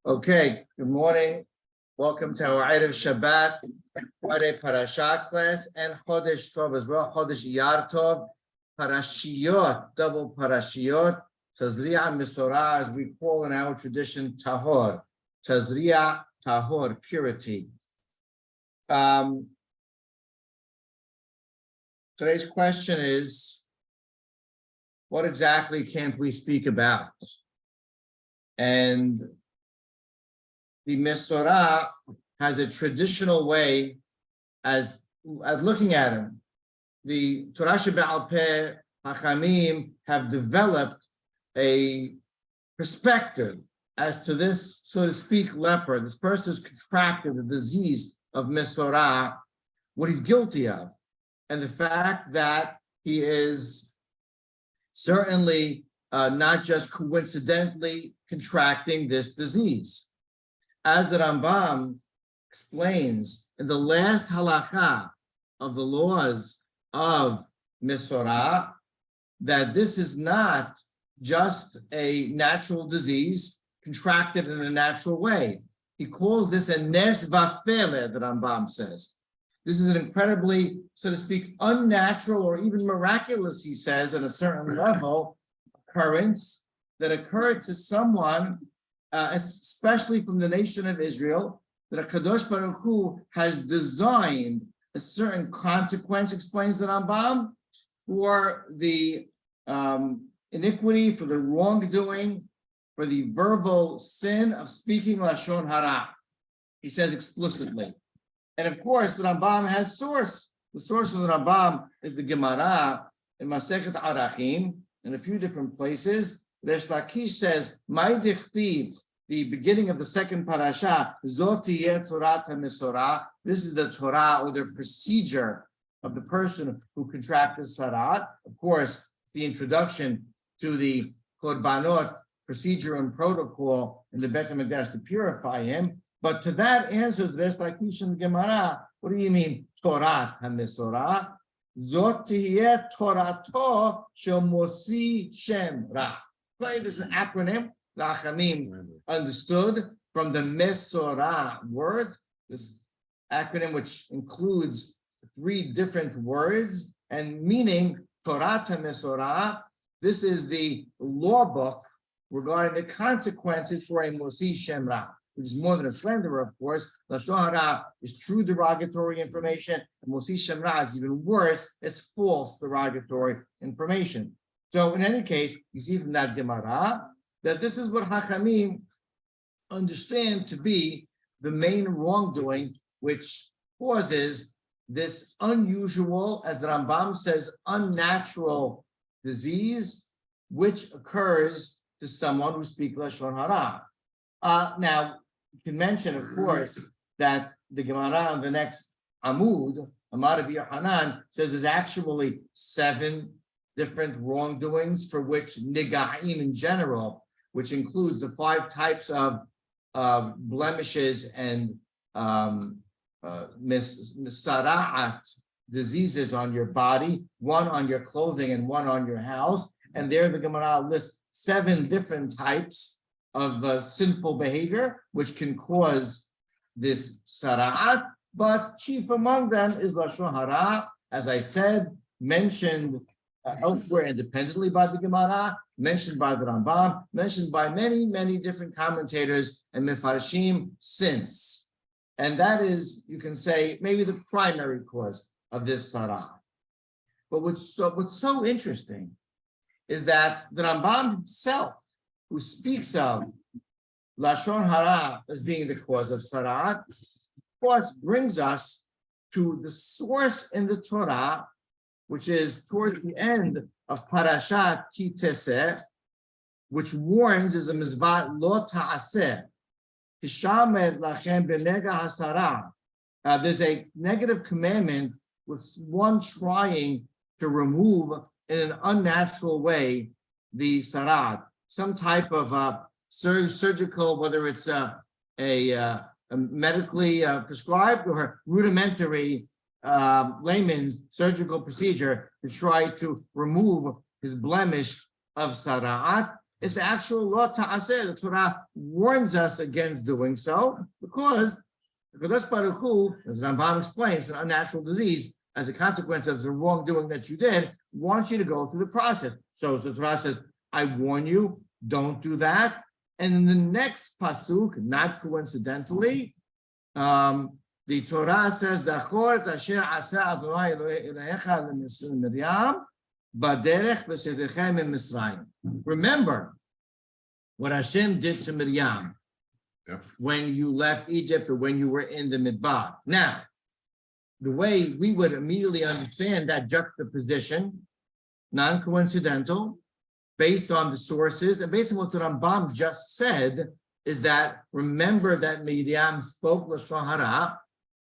Okay, good morning. Welcome to our Erev Shabbat, Friday Parashat class, and Chodesh Tov as well. Chodesh Iyar Tov, Parashiyot, double Parashiyot, Tazriya-Tahor, as we call in our tradition, Tahor. Tazriya-Tahor, purity. Today's question is, what exactly can't we speak about? And the Mesorah has a traditional way as looking at him. The Torah Shebe'al Peh Hachamim have developed a perspective as to this, so to speak, leper, this person who's contracted the disease of Mesorah, what he's guilty of, and the fact that he is certainly not just coincidentally contracting this disease. As the Rambam explains in the last halakha of the laws of Mesorah, that this is not just a natural disease contracted in a natural way. He calls this a nes vafele, the Rambam says. This is an incredibly, so to speak, unnatural or even miraculous, he says, at a certain level, occurrence that occurred to someone, especially from the nation of Israel, that Kadosh Baruch Hu has designed a certain consequence, explains the Rambam, for the iniquity, for the wrongdoing, for the verbal sin of speaking Lashon Hara. He says explicitly. And of course, the Rambam has source. The source of the Rambam is the Gemara in Masechet Arachim in a few different places. Resh Lakish says, "My dichtiv," the beginning of the second parasha, Zot tiyeh Torah HaMesorah. This is the Torah or the procedure of the person who contracted Sarat. Of course, the introduction to the Korbanot procedure and protocol in the Beit HaMikdash to purify him. But to that answers Resh Lakish in the Gemara. What do you mean Torah HaMesorah? Zot tiyeh Torato shel Mosi Shem Ra. This is an acronym the Hachamim understood from the Mesorah word. This acronym, which includes 3 different words and meaning Torah HaMesorah. This is the law book regarding the consequences for a Mosi Shem Ra, which is more than a slanderer, of course. Lashon Hara is true derogatory information, and Mosi Shem Ra is even worse. It's false derogatory information. So in any case, you see from that Gemara that this is what Hachamim understand to be the main wrongdoing, which causes this unusual, as the Rambam says, unnatural disease, which occurs to someone who speaks Lashon Hara. Now, you can mention, of course, that the Gemara on the next Amud, Amar Rabbi Yochanan, says there's actually 7 different wrongdoings for which Niga'im in general, which includes the 5 types of blemishes and Misara'at diseases on your body, 1 on your clothing and 1 on your house. And there the Gemara lists 7 different types of sinful behavior, which can cause this sara'at, but chief among them is Lashon Hara, as I said, mentioned elsewhere independently by the Gemara, mentioned by the Rambam, mentioned by many, many different commentators and Mefarshim since. And that is, you can say, maybe the primary cause of this sara'at. But what's so interesting is that the Rambam himself, who speaks of Lashon Hara as being the cause of Sara'at, of course, brings us to the source in the Torah, which is towards the end of Parashat Ki Teseh, which warns as a mizvat lo ta'aseh, hishamed lachem b'nega hasara. There's a negative commandment with one trying to remove in an unnatural way the sarat, some type of surgical, whether it's a medically prescribed or rudimentary layman's surgical procedure to try to remove his blemish of sara'at. It's the actual law ta'aseh. The Torah warns us against doing so because Kadosh Baruch Hu, as Rambam explains, an unnatural disease as a consequence of the wrongdoing that you did, wants you to go through the process. So the Torah says, I warn you, don't do that. And in the next pasuk, not coincidentally, the Torah says, Zachor et asher asa Adonai Elohecha leMiriam baderech v'sedechem min Mitzrayim. Remember what Hashem did to Miriam when you left Egypt or when you were in the Midbar. Now, the way we would immediately understand that juxtaposition, non-coincidental, based on the sources, and based on what the Rambam just said, is that remember that Miriam spoke Lashon Hara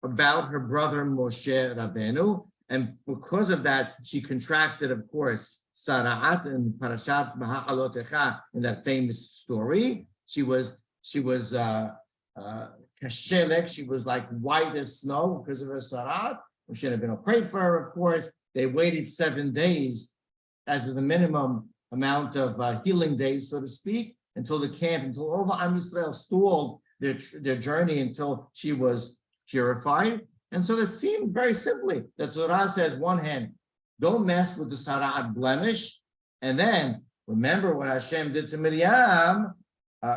about her brother Moshe Rabbeinu, and because of that, she contracted, of course, Sara'at in Parashat Baha'alotecha, in that famous story. She was kashelek, she was like white as snow because of her Sara'at. Moshe Rabbeinu prayed for her, of course. They waited 7 days as the minimum amount of healing days, so to speak, until the camp, until all the Am Yisrael stalled their journey until she was purified. And so it seemed very simply that Torah says, one hand, don't mess with the Sara'at blemish, and then remember what Hashem did to Miriam.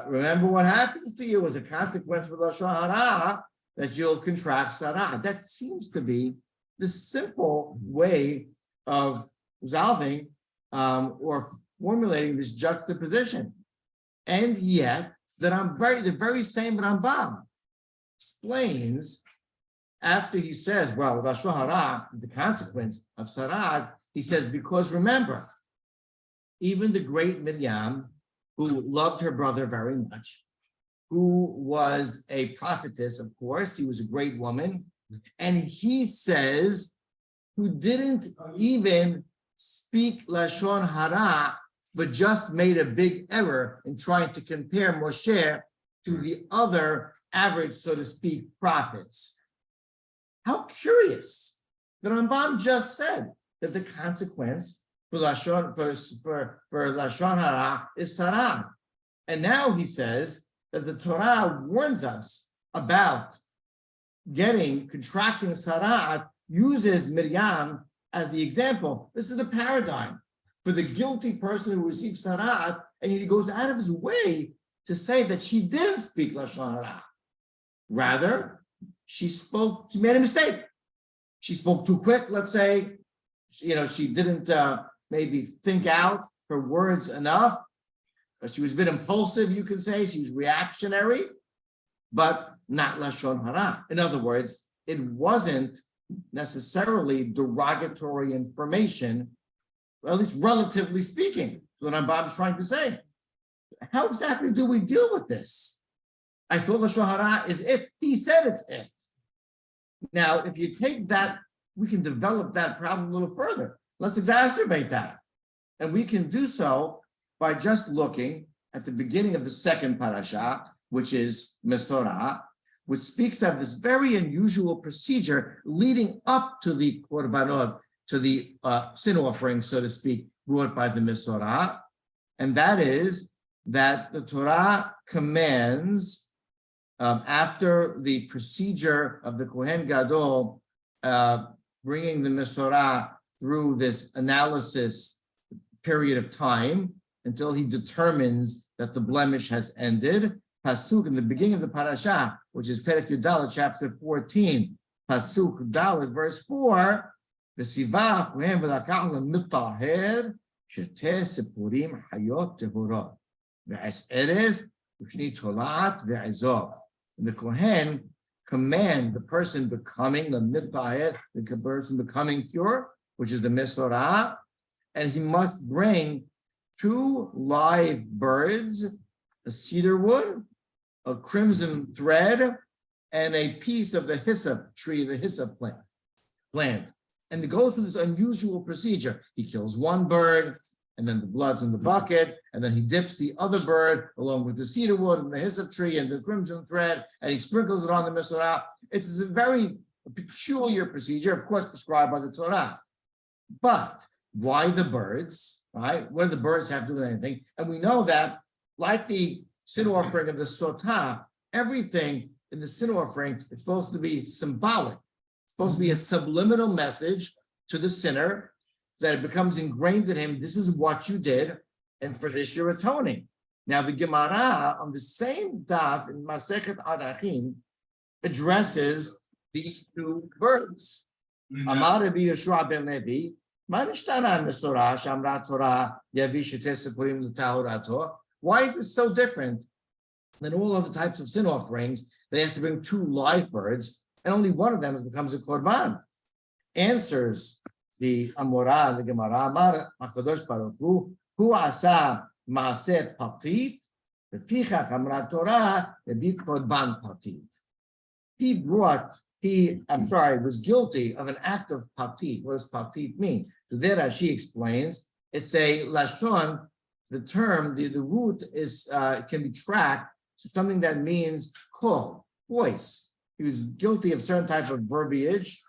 Remember what happens to you as a consequence of Lashon Hara, that you'll contract Sara'at. That seems to be the simple way of resolving or formulating this juxtaposition. And yet, the very same Rambam explains, after he says, well, Lashon Hara, the consequence of Sara'at, he says, because remember, even the great Miriam, who loved her brother very much, who was a prophetess, of course, he was a great woman, and he says, who didn't even speak Lashon Hara, but just made a big error in trying to compare Moshe to the other average, so to speak, prophets. How curious. The Rambam just said that the consequence for Lashon Hara is Sarah. And now he says that the Torah warns us about contracting Sarah, uses Miriam as the example. This is the paradigm for the guilty person who receives Sarah, and he goes out of his way to say that she didn't speak Lashon Hara. Rather, she made a mistake. She spoke too quick, let's say. She didn't maybe think out her words enough. She was a bit impulsive, you can say. She was reactionary, but not Lashon Hara. In other words, it wasn't necessarily derogatory information, at least relatively speaking. That's what Rambam is trying to say. How exactly do we deal with this? I thought Lashon Hara is it. He said it's it. Now, if you take that, we can develop that problem a little further. Let's exacerbate that. And we can do so by just looking at the beginning of the second parasha, which is Mesorah, which speaks of this very unusual procedure leading up to the korbanot, to the sin offering, so to speak, brought by the Mesorah. And that is that the Torah commands, after the procedure of the Kohen Gadol, bringing the Mesorah through this analysis period of time until he determines that the blemish has ended. Pasuk in the beginning of the parasha, which is Perek Yudalad, chapter 14, Pasuk Dalad, verse 4, V'siva Kohen v'lakach l'mitaher sheteh sipurim hayot tehorot v'es erez u'shni tolat v'ezov. The Kohen command the person becoming the mitaher, the person becoming pure, which is the Mesorah, and he must bring 2 live birds, a cedar wood, a crimson thread, and a piece of the hyssop tree, the hyssop plant. And it goes through this unusual procedure. He kills one bird, and then the blood's in the bucket, and then he dips the other bird along with the cedar wood and the hyssop tree and the crimson thread, and he sprinkles it on the Mesorah. It's a very peculiar procedure, of course, prescribed by the Torah. But why the birds? right? What do the birds have to do with anything? And we know that, like the sin offering of the sotah, everything in the sin offering is supposed to be symbolic. It's supposed to be a subliminal message to the sinner that it becomes ingrained in him. This is what you did, and for this you're atoning. Now the Gemara on the same daf in Masechet Arachim addresses these two birds. Amar Rabbi Yeshua ben Levi, why is this so different than all other types of sin offerings? They have to bring two live birds, and only one of them becomes a korban. Answers the Amorah, the Gemara, Amar HaKadosh Baruch Hu asa maaseh patit, v'fichach amrat Torah, v'bi korban patit. He was guilty of an act of patit. What does patit mean? So there, as she explains, it's a lashon. The term, the root is can be tracked to something that means call, voice. He was guilty of certain type of verbiage.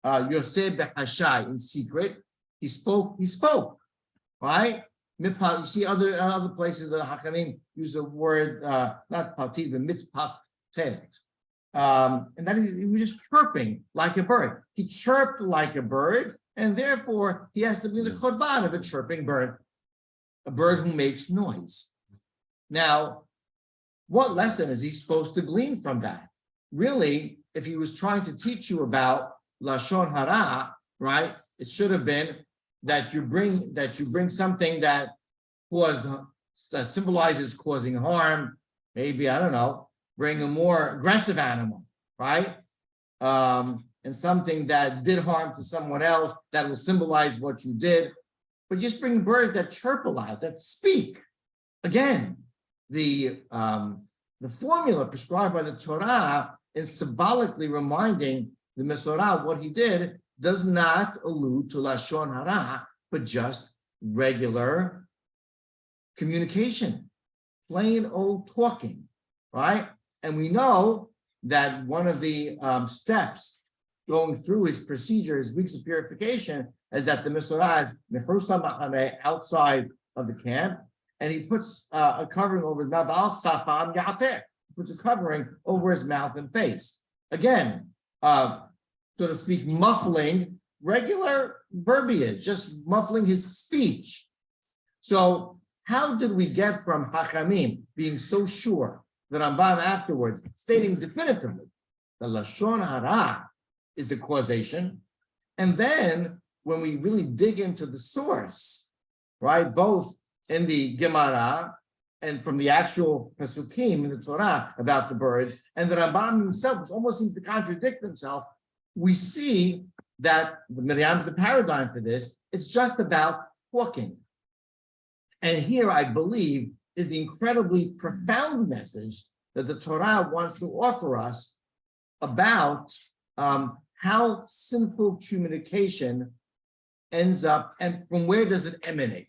Yoseh b'hashai, in secret. He spoke, right? You see other places that Hakamim use the word, not patit, but mitpatet. And that he was just chirping like a bird. He chirped like a bird, and therefore he has to be the korban of a chirping bird, a bird who makes noise. Now, what lesson is he supposed to glean from that? Really, if he was trying to teach you about lashon hara, right? It should have been that you bring something that symbolizes causing harm. Maybe, I don't know, bring a more aggressive animal, right? And something that did harm to someone else that will symbolize what you did. But just bring birds that chirp a lot, that speak. Again, the formula prescribed by the Torah is symbolically reminding the Mesorah what he did does not allude to lashon hara, but just regular communication, plain old talking, right? And we know that one of the steps going through his procedure, his weeks of purification, is that the Mesorah is outside of the camp, and he puts a covering over his mouth, puts a covering over his mouth and face. Again, so to speak, muffling regular verbiage, just muffling his speech. So how did we get from Hachamim being so sure that Rambam afterwards stating definitively that lashon hara is the causation, and then when we really dig into the source, right, both in the Gemara and from the actual Pesukim in the Torah about the birds, and the Rambam himself almost seems to contradict himself, we see that the paradigm for this, it's just about talking. And here, I believe, is the incredibly profound message that the Torah wants to offer us about how simple communication ends up, and from where does it emanate?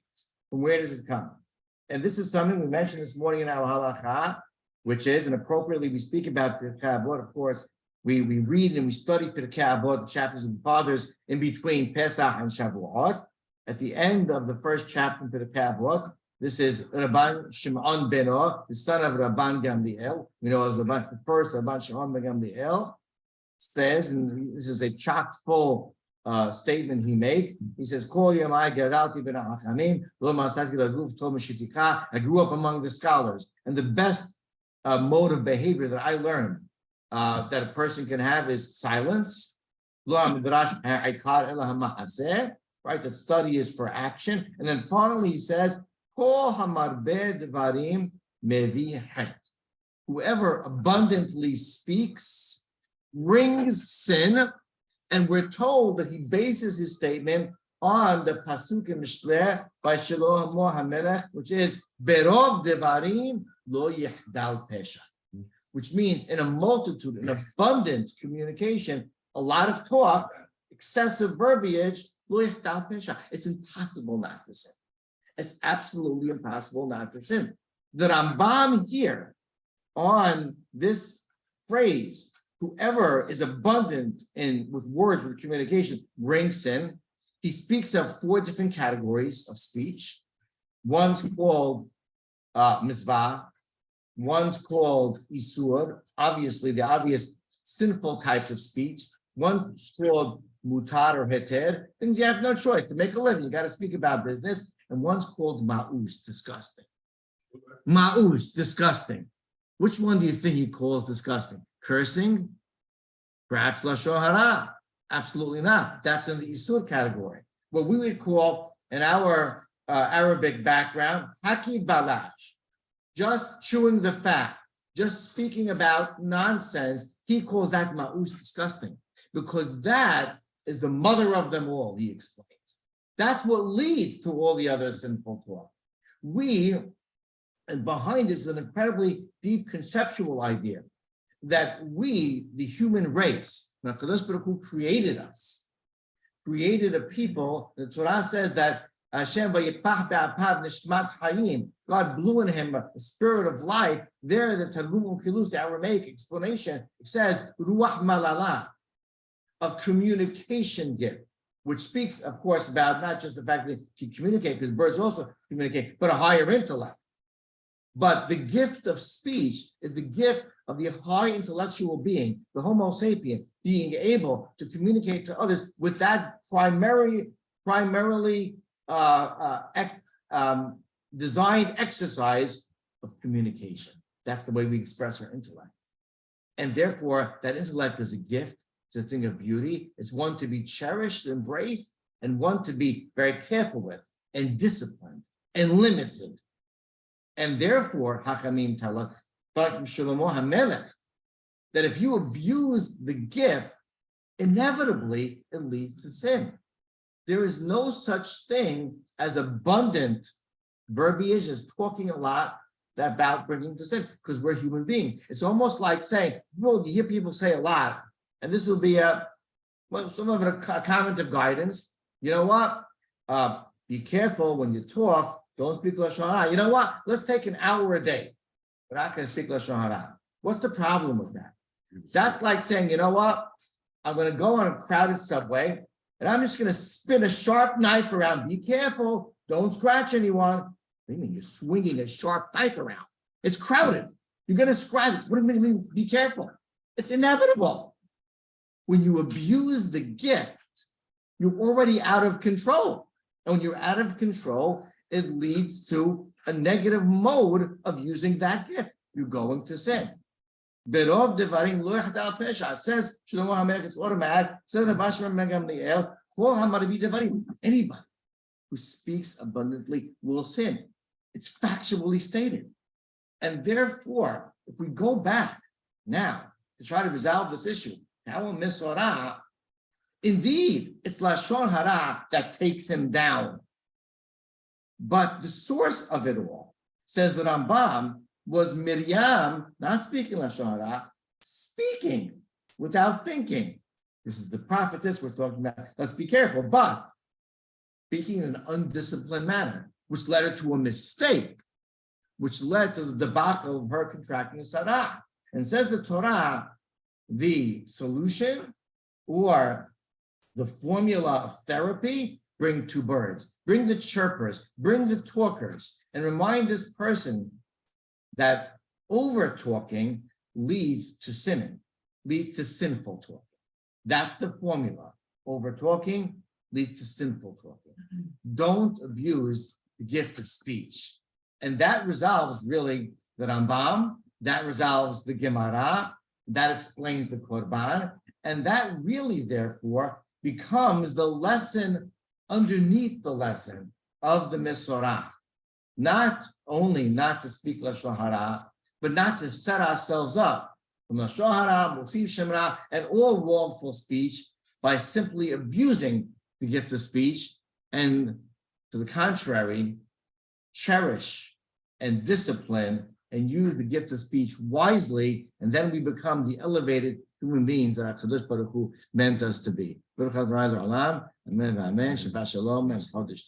From where does it come? And this is something we mentioned this morning in our halakha, which is, and appropriately we speak about Pirkei Avot, of course, we read and we study Pirkei Avot, the chapters of the fathers, in between Pesach and Shavuot. At the end of the first chapter in Pirkei Avot, this is Rabban Shimon Beno, the son of Rabban Gamliel. We know as the first Rabban Shimon Ben Gamliel says, and this is a chock full statement he makes. He says, I grew up among the scholars, and the best mode of behavior that I learned that a person can have is silence. Right, that study is for action. And then finally he says, whoever abundantly speaks brings sin. And we're told that he bases his statement on the pasuk in Mishleh by Shlomo HaMelech, which is Berov Devarim Lo Yihdal Pesha, which means in a multitude, an abundant communication, a lot of talk, excessive verbiage, Lo Yihdal Pesha. It's impossible not to sin. It's absolutely impossible not to sin. The Rambam here on this phrase, whoever is abundant with words, with communication, brings sin. he speaks of 4 different categories of speech. One's called misvah, one's called isur, obviously the obvious sinful types of speech. One's called mutar or heter, things you have no choice to make a living. You got to speak about business. And one's called ma'us, disgusting. Ma'us, disgusting. Which one do you think he calls disgusting? Cursing? Perhaps lashon hara? Absolutely not. That's in the isur category. What we would call in our Arabic background, haki balaj, just chewing the fat, just speaking about nonsense. He calls that ma'us, disgusting, because that is the mother of them all, he explains. That's what leads to all the other sinful talk. And behind this is an incredibly deep conceptual idea that we, the human race, HaKadosh Baruch Hu created us, created a people. The Torah says that Hashem vayipach be'apav nishmat hayim, God blew in him a spirit of life. There, the Targum U'Kilus, the Aramaic explanation, it says ruach malala, a communication gift, which speaks, of course, about not just the fact that he can communicate, because birds also communicate, but a higher intellect. But the gift of speech is the gift of the high intellectual being, the Homo sapien, being able to communicate to others with that primarily designed exercise of communication. That's the way we express our intellect. And therefore, that intellect is a gift. It's a thing of beauty. It's one to be cherished, embraced, and one to be very careful with, and disciplined, and limited. And therefore, Hachamim tell us, from Shlomo HaMelech, that if you abuse the gift, inevitably it leads to sin. There is no such thing as abundant verbiage, as talking a lot about bringing to sin, because we're human beings. It's almost like saying, well, you hear people say a lot, and this will be some of it a comment of guidance. You know what? Be careful when you talk. Don't speak lashon hara. You know what? Let's take an hour a day. We're not going to speak lashon hara. What's the problem with that? That's like saying, you know what? I'm going to go on a crowded subway, and I'm just going to spin a sharp knife around. Be careful. Don't scratch anyone. What do you mean? You're swinging a sharp knife around. It's crowded. You're going to scratch. What do you mean? Be careful. It's inevitable. When you abuse the gift, you're already out of control. And when you're out of control, it leads to a negative mode of using that gift. You're going to sin. Berov devarim lo yachtal pesha. Says Shlomo HaMelech, it's automatic. Says Rabbi Gamliel, chol hamarbi devarim. Anybody who speaks abundantly will sin. It's factually stated. And therefore, if we go back now to try to resolve this issue, indeed, it's lashon hara that takes him down. But the source of it all, says the Rambam, was Miriam not speaking lashon hara, speaking without thinking. This is the prophetess we're talking about. Let's be careful, but speaking in an undisciplined manner, which led her to a mistake, which led to the debacle of her contracting Sarah. And says the Torah, the solution or the formula of therapy, bring 2 birds, bring the chirpers, bring the talkers, and remind this person that over talking leads to sinning, leads to sinful talking. That's the formula. Over talking leads to sinful talking. Don't abuse the gift of speech. And that resolves really the Rambam, that resolves the Gemara, that explains the Korban, and that really, therefore, becomes the lesson underneath the lesson of the Mesorah. Not only not to speak lashon hara, but not to set ourselves up from lashon hara, mosiv shemra, and all wrongful speech by simply abusing the gift of speech, and to the contrary, cherish and discipline and use the gift of speech wisely, and then we become the elevated human beings that HaKadosh Baruch Hu meant us to be. Baruch Adonai L'Olam, Amen v'Amen, Shabbat Shalom, and Chodesh Tov.